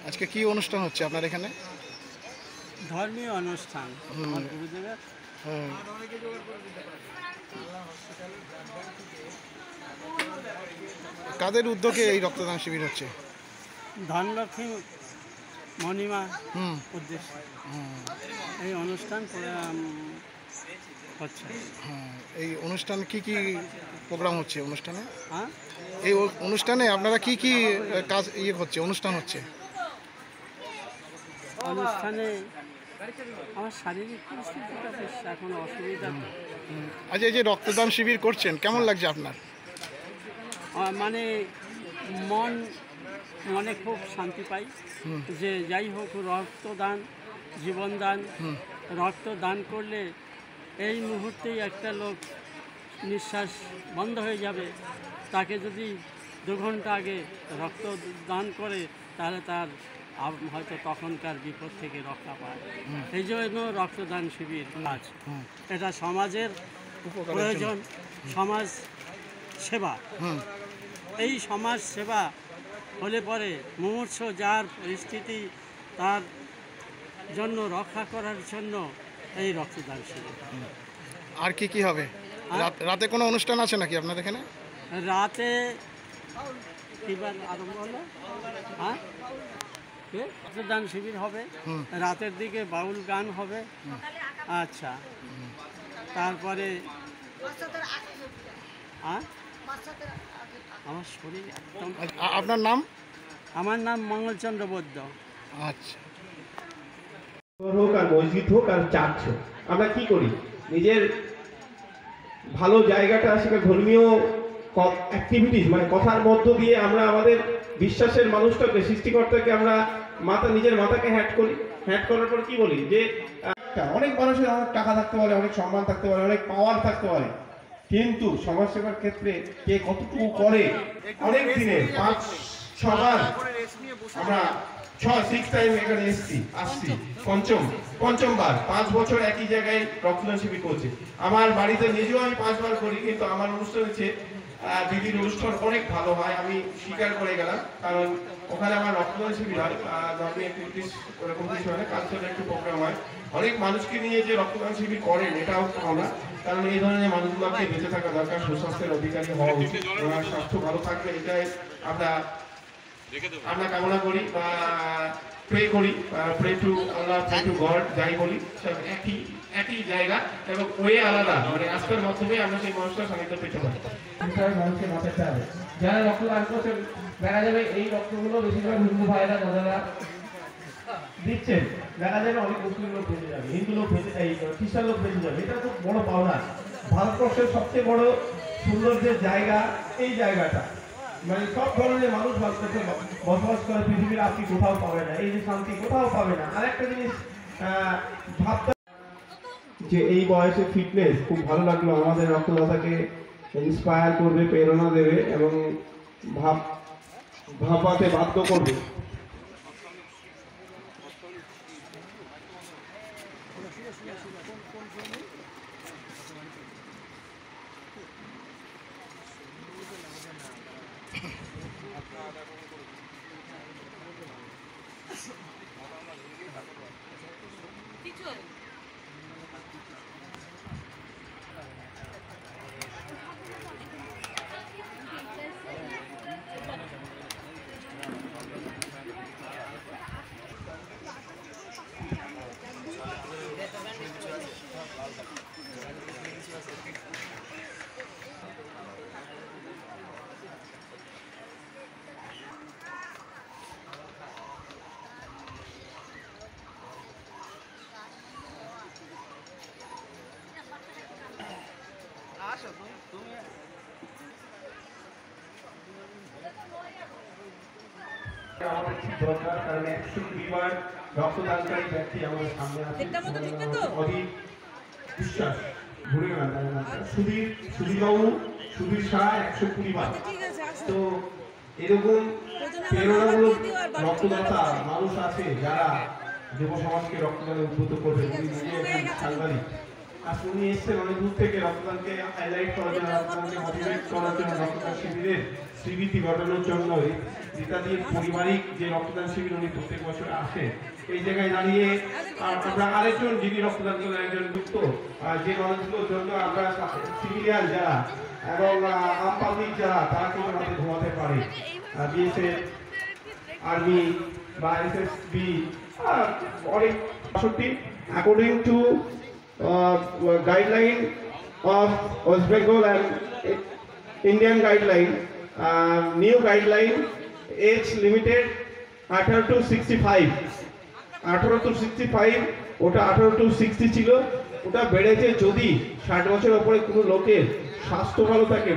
আজকে কি অনুষ্ঠান হচ্ছে আপনার এখানে? ধর্মীয় অনুষ্ঠান। আমার গুরুদেবের কাদের উদ্যোগে এই রক্তদান শিবির হচ্ছে? ধনলক্ষ্মী মণিমা উদ্দেশ্যে এই অনুষ্ঠান হচ্ছে। এই অনুষ্ঠানে কি কি প্রোগ্রাম হচ্ছে অনুষ্ঠানে? হ্যাঁ, এই অনুষ্ঠানে আপনারা কি কি কাজ হচ্ছে অনুষ্ঠান হচ্ছে? অনুষ্ঠানে আমার শারীরিক পরিস্থিতিটা বেশ এখন অসুবিধা। আজ এই যে রক্তদান শিবির করছেন কেমন লাগছে আপনার? মানে মনে খুব শান্তি পাই যে যাই হোক রক্তদান জীবনদান। রক্তদান করলে এই মুহূর্তেই একটা লোক নিঃশ্বাস বন্ধ হয়ে যাবে, তাকে যদি 2 ঘন্টা আগে রক্তদান করে তাহলে তার হয়তো তখনকার বিপদ থেকে রক্ষা পায়। এই জন্য রক্তদান শিবির কাজ, এটা সমাজের প্রয়োজন, সমাজ সেবা। এই সমাজ সেবা হলে পরে মুমূর্ষ যার পরিস্থিতি তার জন্য রক্ষা করার জন্য এই রক্তদান শিবির। আর কি কি হবে? রাতে কোনো অনুষ্ঠান আছে নাকি আপনার এখানে? রাতে কিবার আরম্ভ হলো? হ্যাঁ, রক্তদান শিবির হবে রাতের দিকে, বাউল গান হবে। আচ্ছা, তারপরে আমার শরীর একদম। আপনার নাম? আমার নাম মঙ্গলচন্দ্র বৈদ্য। আচ্ছা, হোক আর মসজিদ হোক আর চার্চ হোক, আমরা কি করি নিজের ভালো জায়গাটা সেটা ধর্মীয় অ্যাক্টিভিটিস মানে কথার মধ্য দিয়ে আমরা আমাদের বিশ্বাসের মানুষটাকে, সৃষ্টিকর্তাকে আমরা নিজের মাথাকে হ্যাট করি। হ্যাট করার পর কি বলি যে অনেক মানুষের অনেক টাকা থাকতে পারে, অনেক সম্মান থাকতে পারে, অনেক পাওয়ার থাকতে পারে, কিন্তু সমাজসেবার ক্ষেত্রে কে কতটুকু করে? অনেক দিনে 5-6 বার আমরা 6 টাইম এখানে আসছি পঞ্চমবার 5 বছর একই জায়গায় রক্তদান শিবির করছি। আমার বাড়িতে নিজেও আমি 5 বার করি, কিন্তু আমার অনুষ্ঠান হচ্ছে দিদির অনুষ্ঠান অনেক ভালো হয়, আমি স্বীকার করে গেলাম। কারণ ওখানে আমার রক্তদান শিবির হয়, ধর্মীয় অ্যাক্টিভিটিস ওরকম কিছু হয় না, কালচারাল একটু প্রোগ্রাম হয়। অনেক মানুষকে নিয়ে যে রক্তদান শিবির করেন এটাও ভালো, কারণ এই ধরনের মানুষগুলোকে বেঁচে থাকা দরকার, সুস্বাস্থ্যের অধিকারী হওয়া উচিত। ওনার স্বাস্থ্য ভালো থাকবে এটাই আমরা কামনা করি বা প্রে করি, pray to Allah, pray to God, যাই বলি সব একই জায়গা এবং ওয়ে আলাদা, মানে আস্থার মাধ্যমে আমরা সেই মানুষটার সান্নিধ্য পেতে পারি। মানুষের মাথায় চাবে যারা রক্তদান করছেন, দেখা যাবে এই রক্তগুলো বেশিরভাগ হিন্দু ভাইরা দাদারা দিচ্ছেন, দেখা যাবে অনেক মুসলিম লোক বেঁচে যাবে, হিন্দু লোক বেঁচে যাবে, খ্রিস্টান লোক বেঁচে যাবে। এটা খুব বড় পাওনা। ভারতবর্ষের সবচেয়ে বড় সুন্দর যে জায়গা, এই জায়গাটা মানে সব ধরনের মানুষ বসবাস করে পৃথিবীর, আপনি কোথাও পাবে না এই যে শান্তি, কোথাও পাবে না। আর একটা জিনিস ভাবতে যে এই বয়সে ফিটনেস খুব ভালো লাগলো, আমাদের রক্তদাতাকে ইন্সপায়ার করবে, প্রেরণা দেবে এবং ভাবতে বাধ্য করবে। আমাদের ঠিক দরকার, কারণ 120 বার রক্তদানকারী ব্যক্তি আমাদের সামনে আছে। অধিক বিশ্বাস ভুলে না, সুধীরবাবু, সুধীর শাহ 120 বার। তো এরকম প্রেরণামূলক রক্তদাতা মানুষ আছে যারা যুব সমাজকে রক্তদানে উদ্বুদ্ধ করবে। উনি নিজে একজন সাংবাদিক, আজকে উনি এসেছেন অনেক দূর থেকে রক্তদানকে হাইলাইট করার জন্য, রক্তদানকে মোটিভেট করার জন্য, রক্তদান শিবিরের স্মৃতি ঘটানোর জন্য রীতাদির পারিবারিক যে রক্তদান শিবির উনি প্রত্যেক বছর আসে। এই জায়গায় দাঁড়িয়ে আমরা আরেকজন যিনি রক্তদান করেন একজন যুক্ত যে মানুষগুলোর জন্য আমরা সিভিলিয়ান যারা এবং আম পাবলিক যারা তারা কিন্তু আমাদের ঘুমাতে পারে, বিএসএফ, আর্মি বা এসএসবি অনেক ৬৫ according to guideline of West Bengal and Indian guideline, new guideline, age limited 18 to 65, 18 to 65 ওটা 18 to 60 ছিল, ওটা বেড়েছে যদি 60 বছর উপরে কোনো লোকের স্বাস্থ্য ভালো থাকে।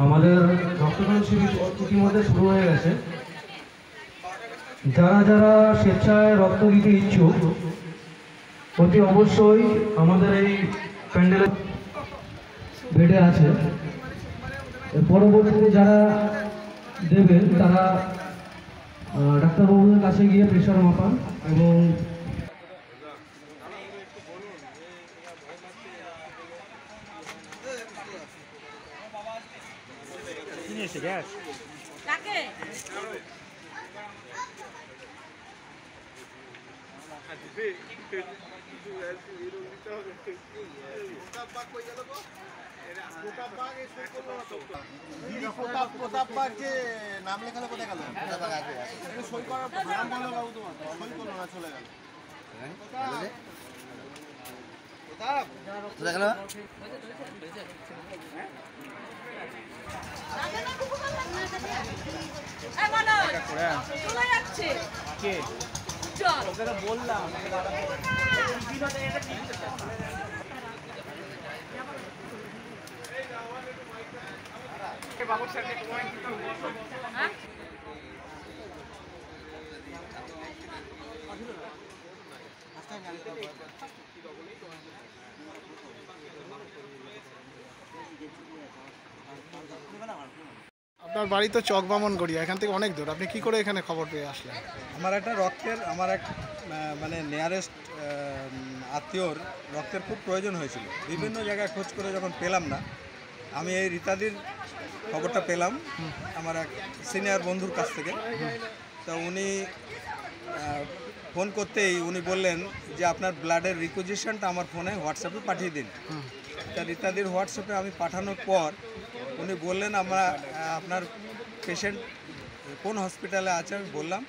আমাদের রক্তদান শিবির ইতিমধ্যে শুরু হয়ে গেছে। যারা যারা স্বেচ্ছায় রক্ত দিতে ইচ্ছুক অতি অবশ্যই আমাদের এই প্যান্ডেল বেডে আছে। পরবর্তীতে যারা দেবে তারা ডাক্তারবাবুদের কাছে গিয়ে প্রেশার মাপান এবং নাম লেখালে কোথায় গেল? সই করার নাম বলো বাবু, তোমার সই করলো না, চলে গেল। বললাম আপনার বাড়ি তো চকবামনগড়িয়া, এখান থেকে অনেক দূর, আপনি কি করে এখানে খবর পেয়ে আসলেন? আমার একটা রক্তের, আমার এক মানে নিয়ারেস্ট আত্মীয়র রক্তের খুব প্রয়োজন হয়েছিল। বিভিন্ন জায়গায় খোঁজ করে যখন পেলাম না, আমি এই রীতাদির খবরটা পেলাম আমার এক সিনিয়র বন্ধুর কাছ থেকে। তো উনি ফোন করতেই উনি বললেন যে আপনার ব্লাডের রিকুইজিশনটা আমার ফোনে হোয়াটসঅ্যাপে পাঠিয়ে দিন। তা রীতাদির হোয়াটসঅ্যাপে আমি পাঠানোর পর উনি বললেন আপনার পেশেন্ট কোন হসপিটালে আছে। আমি বললাম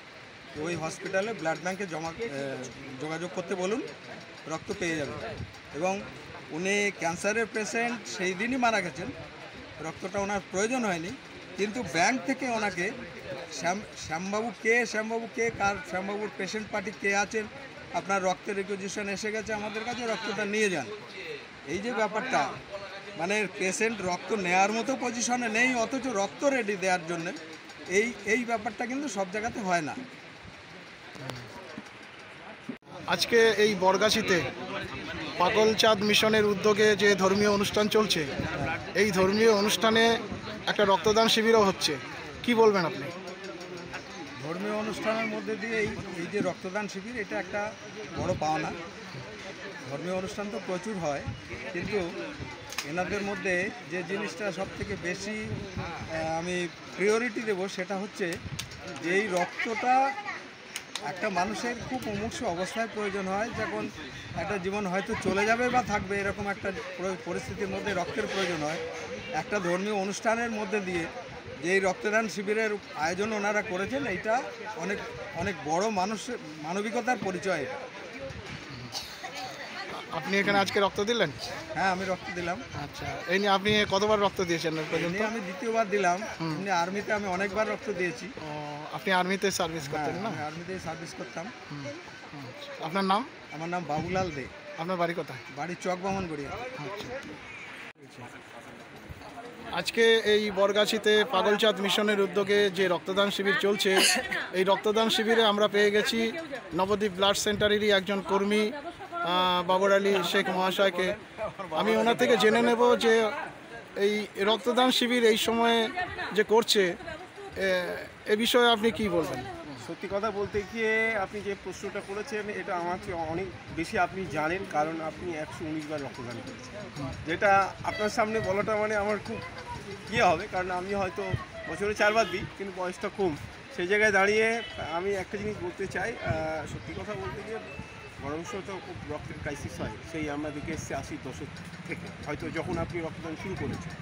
ওই হসপিটালে ব্লাড ব্যাঙ্কে যোগাযোগ করতে বলুন, রক্ত পেয়ে যাবে। এবং উনি ক্যান্সারের পেশেন্ট, সেই দিনই মারা গেছেন, রক্তটা ওনার প্রয়োজন হয়নি, কিন্তু ব্যাংক থেকে ওনাকে শ্যামবাবু কে কার শ্যামবাবুর পেশেন্ট পার্টি কে আছেন, আপনার রক্তের রিকুইজিশন এসে গেছে আমাদের কাছে, রক্তটা নিয়ে যান। এই যে ব্যাপারটা, মানে পেশেন্ট রক্ত নেওয়ার মতো পজিশনে নেই অথচ রক্ত রেডি দেওয়ার জন্য, এই ব্যাপারটা কিন্তু সব জায়গাতে হয় না। আজকে এই বরগাছিতে পাগলচাঁদ মিশনের উদ্যোগে যে ধর্মীয় অনুষ্ঠান চলছে, এই ধর্মীয় অনুষ্ঠানে একটা রক্তদান শিবিরও হচ্ছে, কি বলবেন আপনি? ধর্মীয় অনুষ্ঠানের মধ্যে দিয়ে এই যে রক্তদান শিবির, এটা একটা বড় পাওনা। ধর্মীয় অনুষ্ঠান তো প্রচুর হয়, কিন্তু এনাদের মধ্যে যে জিনিসটা সবথেকে বেশি আমি প্রিয়রিটি দেব সেটা হচ্ছে যে এই রক্তটা একটা মানুষের খুব মুমূর্ষু অবস্থায় প্রয়োজন হয়, যখন একটা জীবন হয়তো চলে যাবে বা থাকবে, এরকম একটা পরিস্থিতির মধ্যে রক্তের প্রয়োজন হয়। একটা ধর্মীয় অনুষ্ঠানের মধ্যে দিয়ে যে এই রক্তদান শিবিরের আয়োজন ওনারা করেছেন, এইটা অনেক অনেক বড় মানবিকতার পরিচয়। এটা আপনি এখানে আজকে রক্ত দিলেন? হ্যাঁ, আমি রক্ত দিলাম। আচ্ছা, এই নিয়ে আপনি কতবার রক্ত দিয়েছেন পর্যন্ত? আমি দ্বিতীয়বার দিলাম। এমনি আর্মিতে আমি অনেকবার রক্ত দিয়েছি। আপনি আর্মিতে সার্ভিস করতেন না? আমি আর্মিতে সার্ভিস করতাম। আপনার নাম? আমার নাম বাবুলাল দে। আপনার বাড়ি কোথায়? বাড়ি চকবামনগড়িয়া। আচ্ছা। আজকে এই বরগাছিতে পাগলচাঁদ মিশনের উদ্যোগে যে রক্তদান শিবির চলছে, এই রক্তদান শিবিরে আমরা পেয়ে গেছি নবদ্বীপ ব্লাড সেন্টারেরই একজন কর্মী বাবর আলী শেখ মহাশয়কে। আমি ওনার থেকে জেনে নেব যে এই রক্তদান শিবির এই সময়ে যে করছে এ বিষয়ে আপনি কি বলবেন? সত্যি কথা বলতে গিয়ে আপনি যে প্রশ্নটা করেছেন এটা আমার চেয়ে অনেক বেশি আপনি জানেন, কারণ আপনি 119 বার রক্তদান করেছেন। যেটা আপনার সামনে বলাটা মানে আমার খুব হবে, কারণ আমি হয়তো বছরে 4 বার দিই কিন্তু বয়সটা কম। সেই জায়গায় দাঁড়িয়ে আমি একটা জিনিস বলতে চাই, সত্যি কথা বলতে গিয়ে বরংশ তো খুব রক্তের ক্রাইসিস হয়, সেই আমরা দেখে এসেছি 80-র দশক থেকে, হয়তো যখন আপনি রক্তদান শুরু করেছেন,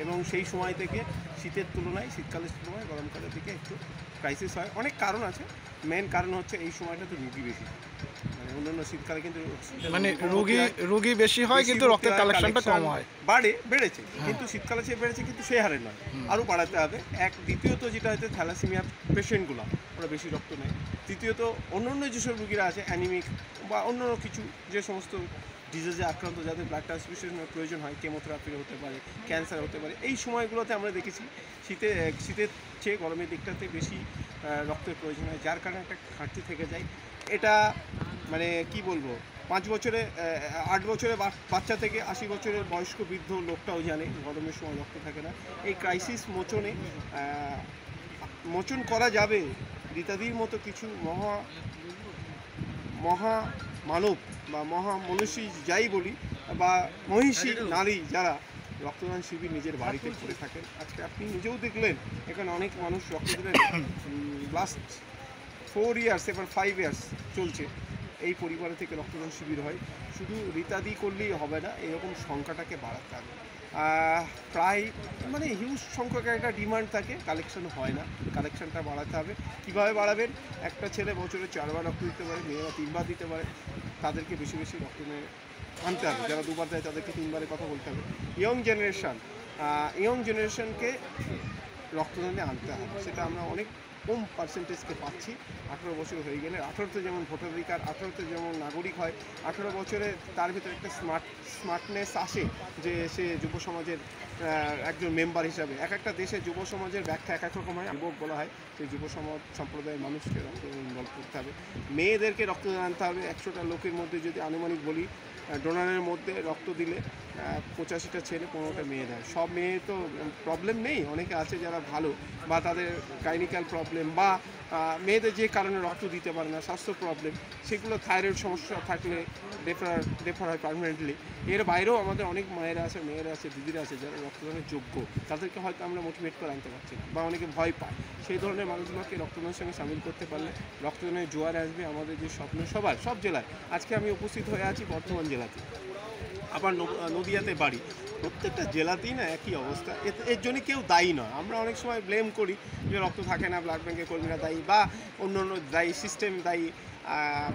এবং সেই সময় থেকে শীতের তুলনায়, শীতকালের তুলনায় গরমকালের দিকে একটু ক্রাইসিস হয়। অনেক কারণ আছে, মেন কারণ হচ্ছে এই সময়টাতে রুগী বেশি, মানে অন্যান্য শীতকালে কিন্তু মানে রুগী বেশি হয় কিন্তু রক্তের কালেকশনটা কম হয়, বেড়েছে, কিন্তু শীতকালে চেয়ে বেড়েছে, কিন্তু সেই হারে নয়, আরও বাড়াতে হবে। দ্বিতীয়ত যেটা হচ্ছে থ্যালাসেমিয়া পেশেন্টগুলো ওরা বেশি রক্ত নেয়। তৃতীয়ত অন্যান্য যেসব রুগীরা আছে অ্যানিমিক বা অন্য কিছু যে সমস্ত ডিজিজে আক্রান্ত, যাদের ব্লাড ট্রান্সফিউশনের প্রয়োজন হয়, কেমোথেরাপির হতে পারে, ক্যান্সার হতে পারে, এই সময়গুলোতে আমরা দেখেছি শীতের চেয়ে গরমের দিকটাতে বেশি রক্তের প্রয়োজন হয়, যার কারণে একটা ঘাটতি থেকে যায়। এটা মানে কি বলবো, 8 বছরের বাচ্চা থেকে 80 বছরের বয়স্ক বৃদ্ধ লোকটাও জানে গরমের সময় রক্ত থাকে না। এই ক্রাইসিস মোচন করা যাবে রীতাদির মতো কিছু মহা মানব বা মহা মনীষী যাই বলি, বা মহিষী নারী যারা রক্তদান শিবির নিজের বাড়িতে করে থাকেন। আজকে আপনি নিজেও দেখলেন এখানে অনেক মানুষ রক্ত দিলেন। লাস্ট 4 ইয়ার্স, এবার 5 ইয়ার্স চলছে এই পরিবারে থেকে রক্তদান শিবির হয়। শুধু রীতাদি করলেই হবে না, এরকম সংখ্যাটাকে বাড়াতে হবে। প্রায় মানে হিউজ সংখ্যকের একটা ডিমান্ড থাকে, কালেকশন হয় না, কালেকশনটা বাড়াতে হবে। কীভাবে বাড়াবেন? একটা ছেলে বছরে 4 বার রক্ত দিতে পারে, মেয়েরা 3 বার দিতে পারে, তাদেরকে বেশি বেশি রক্ত আনতে হবে। যারা 2 বার দেয় তাদেরকে 3 বারের কথা বলতে হবে। ইয়ং জেনারেশনকে রক্তদানে আনতে হবে। সেটা আমরা অনেক কম পার্সেন্টেজকে পাচ্ছি। 18 বছর হয়ে গেলে, 18তে যেমন ভোটাধিকার, 18তে যেমন নাগরিক হয়, 18 বছরে তার ভিতরে একটা স্মার্টনেস আসে যে সে যুব সমাজের একজন মেম্বার হিসাবে। এক একটা দেশে যুব সমাজের ব্যাখ্যা এক এক রকম হয়। যুবক বলা হয়, সেই যুব সমাজ সম্প্রদায়ের মানুষকে রক্তদান ইনভলভ করতে হবে। মেয়েদেরকে রক্তদান আনতে হবে। 100টা লোকের মধ্যে যদি আনুমানিক বলি, ডোনারের মধ্যে রক্ত দিলে 85টা ছেলে, 15টা মেয়ে দেয়। সব মেয়ে তো প্রবলেম নেই, অনেকে আছে যারা ভালো, বা তাদের গাইনিক্যাল প্রবলেম, বা মেয়েদের যে কারণে রক্ত দিতে পারে না, স্বাস্থ্য প্রবলেম, সেগুলো থাইরয়েড সমস্যা থাকলে রেফার হয় পারমানেন্টলি। এর বাইরেও আমাদের অনেক মায়েরা আছে, মেয়েরা আছে, দিদিরা আছে যারা রক্তদানের যোগ্য, তাদেরকে হয়তো আমরা মোটিভেট করে আনতে পারছি না, বা অনেকে ভয় পায়। সেই ধরনের মানুষগুলোকে রক্তদানের সঙ্গে সামিল করতে পারলে রক্তদানের জোয়ার আসবে। আমাদের যে স্বপ্ন সব জেলায়, আজকে আমি উপস্থিত হয়ে আছি বর্ধমান জেলাতে, আবার নদিয়াতে বাড়ি, প্রত্যেকটা জেলাতেই না একই অবস্থা। এর জন্য কেউ দায়ী নয়। আমরা অনেক সময় ব্লেম করি যে রক্ত থাকে না, ব্লাড ব্যাঙ্কের কর্মীরা দায়ী, বা অন্য দায়ী, সিস্টেম দায়ী,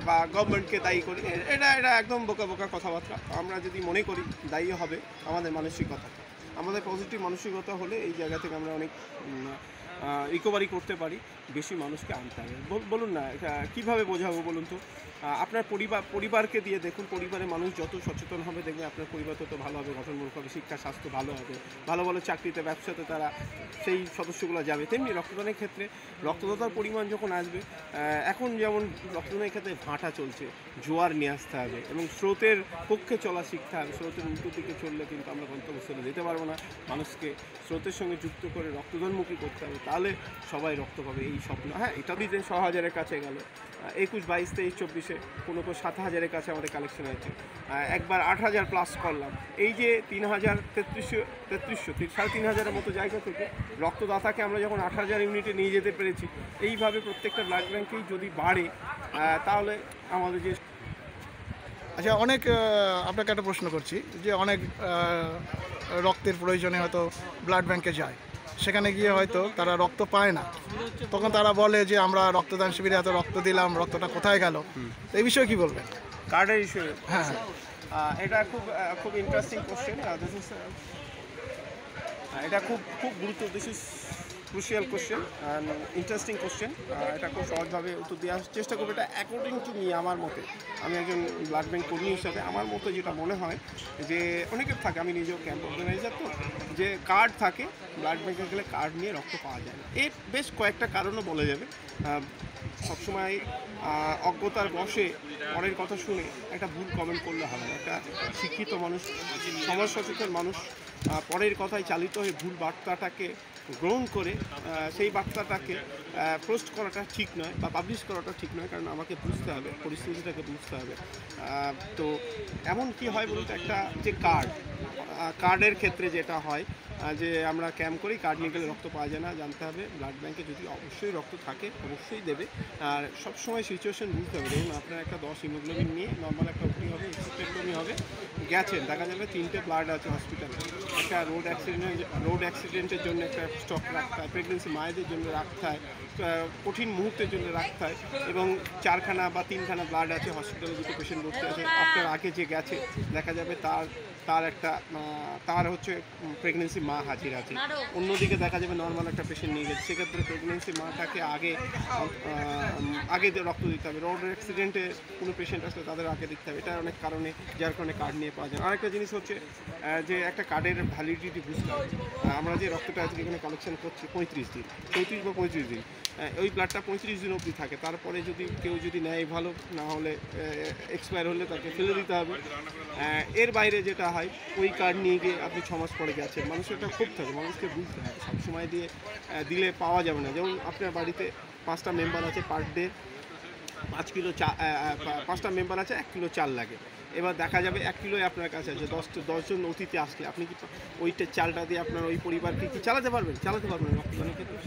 বা গভর্নমেন্টকে দায়ী করি। এটা একদম বোকা কথাবার্তা। আমরা যদি মনে করি দায়ী হবে আমাদের মানসিকতা, আমাদের পজিটিভ মানসিকতা হলে এই জায়গা থেকে আমরা অনেক রিকভারি করতে পারি। বেশি মানুষকে আনতে হবে। বলুন না, কীভাবে বোঝাবো বলুন তো? আপনার পরিবারকে দিয়ে দেখুন, পরিবারের মানুষ যত সচেতন হবে দেখবেন আপনার পরিবার তত ভালো হবে, গঠনমূলক হবে, শিক্ষা স্বাস্থ্য ভালো হবে, ভালো চাকরিতে, ব্যবসাতে তারা সেই সদস্যগুলো যাবে। তেমনি রক্তদানের ক্ষেত্রে রক্তদাতার পরিমাণ যখন আসবে, এখন যেমন রক্তদানের ক্ষেত্রে ভাঁটা চলছে, জোয়ার নিয়ে আসতে হবে এবং স্রোতের পক্ষে চলা শিখতে হবে। স্রোতের উল্টো দিকে চললে কিন্তু আমরা গন্তব্যস্থলে যেতে পারবো না। মানুষকে স্রোতের সঙ্গে যুক্ত করে রক্তদানমুখী করতে হবে, তাহলে সবাই রক্ত পাবে। এই স্বপ্ন, হ্যাঁ, এটা দিতে 6,000-এর কাছে গেল। 21, 22, 23, 24-এ কোনো 7,000-এর কাছে আমাদের কালেকশন আছে। একবার 8,000 প্লাস করলাম। এই যে 3,000, 3,300, 3,500-এর মতো জায়গা থেকে রক্তদাতাকে আমরা যখন 8,000 ইউনিটে নিয়ে যেতে পেরেছি, এইভাবে প্রত্যেকটা ব্লাড ব্যাঙ্কেই যদি বাড়ে তাহলে আমাদের যে আচ্ছা, অনেক আপনাকে একটা প্রশ্ন করছি যে অনেক রক্তের প্রয়োজনে হয়তো ব্লাড ব্যাঙ্কে যায়, সেখানে গিয়ে হয়তো তারা রক্ত পায় না, তখন তারা বলে যে আমরা রক্তদান শিবিরে এত রক্ত দিলাম, রক্তটা কোথায় গেল? এই বিষয়ে কি বলবেন? কার্ডের ইস্যু, হ্যাঁ, এটা খুব ইন্টারেস্টিং কোশ্চেন। এটা খুব গুরুত্ব। This is crucial question and interesting question. এটা খুব সহজভাবে উত্তর দেওয়ার চেষ্টা করবো। এটা অ্যাকর্ডিং টু মি, আমার মতে, আমি একজন ব্লাড ব্যাঙ্ক কর্মী হিসাবে আমার মতে যেটা মনে হয় যে অনেকের থাকে, আমি নিজেও ক্যাম্প অর্গানাইজার, তো যে কার্ড থাকে ব্লাড ব্যাঙ্কে গেলে কার্ড নিয়ে রক্ত পাওয়া যায় না। এর বেশ কয়েকটা কারণও বলা যাবে। সবসময় অজ্ঞতার বশে পরের কথা শুনে একটা ভুল কমেন্ট করলে হবে না। একটা শিক্ষিত মানুষ, সমাজ সচেতন মানুষ পরের কথায় চালিত হয়ে ভুল বার্তাটাকে গ্রহণ করে সেই বার্তাটাকে পোস্ট করাটা ঠিক নয় বা পাবলিশ করাটা ঠিক নয়, কারণ আমাকে বুঝতে হবে, পরিস্থিতিটাকে বুঝতে হবে। তো এমন কি হয় বলতে, একটা যে কার্ডের ক্ষেত্রে যেটা হয় যে আমরা ক্যাম্প করি, কার্ড নিয়ে গেলে রক্ত পাওয়া যায় না, জানতে হবে ব্লাড ব্যাঙ্কে যদি অবশ্যই রক্ত থাকে অবশ্যই দেবে। আর সবসময় সিচুয়েশন বুঝতে হবে। ধরুন আপনার একটা 10 হিমোগ্লোবিন নিয়ে নর্মাল একটা ওটি হবে, এক্সিস্টেক্টমি হবে, গেছেন, দেখা যাবে 3টে ব্লাড আছে হসপিটালে, একটা রোড অ্যাক্সিডেন্টের জন্য একটা স্টক রাখতে হয়, প্রেগনেন্সি মায়েদের জন্য রাখতে হয়, কঠিন মুহূর্তের জন্য রাখতে হয়, এবং 4খানা বা 3খানা ব্লাড আছে হসপিটালে, দুটো পেশেন্ট ভর্তি আছে, আপনার আগে যে গেছে দেখা যাবে তার হচ্ছে প্রেগনেন্সি মা হাজির আছে, অন্যদিকে দেখা যাবে নর্মাল একটা পেশেন্ট নিয়ে গেছে, সেক্ষেত্রে প্রেগনেন্সি মাটাকে আগে রক্ত দিতে হবে। রোড অ্যাক্সিডেন্টে কোনো পেশেন্ট আসলে তাদের আগে দিতে হবে। এটা অনেক কারণে, যার কারণে কার্ড নিয়ে পাওয়া যায়। আরেকটা জিনিস হচ্ছে যে একটা কার্ডের ভ্যালিডিটি বুঝতে হবে। আমরা যে রক্তটা আজকে এখানে কালেকশন করছি 35 দিন, 34 বা 35 দিন, ওই ব্লাডটা 35 দিন অবধি থাকে। তারপরে যদি কেউ নেয় ভালো, না হলে এক্সপায়ার হলে তাকে ফেলে দিতে হবে। এর বাইরে যেটা হয়, ওই কার্ড নিয়ে গিয়ে আপনি 6 মাস পরে গেছেন, মানুষের একটা ক্ষোভ থাকে, মানুষকে বুঝতে হবে সবসময় দিলে পাওয়া যাবে না। যেমন আপনার বাড়িতে 5টা মেম্বার আছে, পার ডে 5 কিলো 5টা মেম্বার আছে, 1 কিলো চাল লাগে। এবার দেখা যাবে 1 কিলোই আপনার কাছে আছে, 10 জন অতিথি আসলে আপনি কি ওইটা চালটা দিয়ে আপনার ওই পরিবারকে কি চালাতে পারবেন? চালাতে পারবেন না। রক্তদানের ক্ষেত্রে